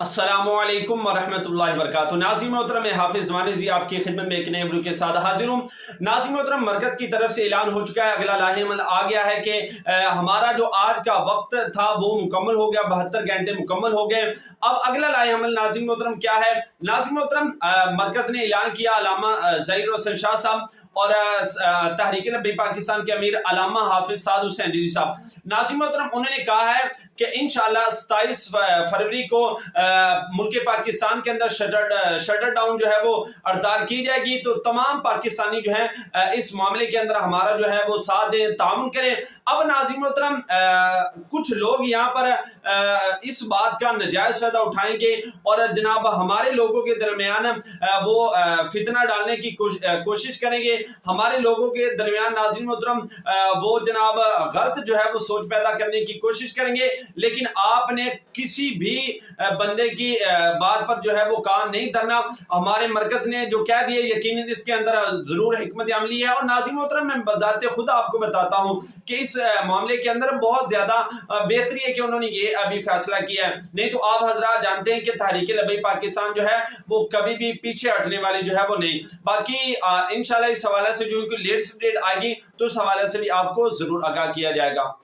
अस्सलामुअलैकुम वरहमतुल्लाहि वबरकातुहू। नाज़रीन मोहतरम, मैं हाफिज़ वानिस जी आपकी खिदमत में एक नए वीडियो के साथ हाजिर हूँ। नाज़रीन मोहतरम, मरकज़ की तरफ से ऐलान हो चुका है, अगला लाहेमल आ गया है कि हमारा जो आज का वक्त था वो मुकम्मल हो गया, 72 घंटे मुकम्मल हो गए। अब अगला लाहेमल नाज़रीन मोहतरम क्या है? नाज़रीन मोहतरम, मरकज़ ने ऐलान किया, अल्लामा ज़हीर हसन शाह साहब और तहरीक लब्बैक पाकिस्तान के अमीर अल्लामा हाफिज साद हुसैन रिज़वी साहब, नाज़रीन मोहतरम, उन्होंने कहा है कि इंशाअल्लाह 27 फरवरी को मुल्क पाकिस्तान के अंदर शटर डाउन जो है वो हड़ताल की जाएगी। तो तमाम पाकिस्तानी जो है इस मामले के अंदर हमारा जो है वो साथ दें, ताउन करें। अब नाज़रीन मोहतरम, कुछ लोग यहाँ पर इस बात का नजायज़ फायदा उठाएंगे और जनाब हमारे लोगों के दरमियान वो फितना डालने की कोशिश करेंगे। हमारे लोगों के दरमियान नाज़रीन मोहतरम वो जनाब गलत जो है वो सोच पैदा करने की कोशिश करेंगे। लेकिन आपने किसी भी बंदे की बात पर जो है वो कान नहीं धरना। हमारे मरकज ने जो कह दिए, यकीनन इसके अंदर जरूर हिकमत अमली है। और नाज़रीन मोहतरम, मैं बजाते खुद आपको बताता हूँ कि इस मामले के अंदर बहुत ज्यादा बेहतरी है कि उन्होंने ये अभी फैसला किया है। नहीं तो आप हजरात जानते हैं कि तहरीक लब्बैक पाकिस्तान जो है वो कभी भी पीछे हटने वाली जो है वो नहीं। बाकी इंशाल्लाह इस हवाले से जो लेटेस्ट अपडेट आएगी तो इस हवाले से भी आपको जरूर आगाह किया जाएगा।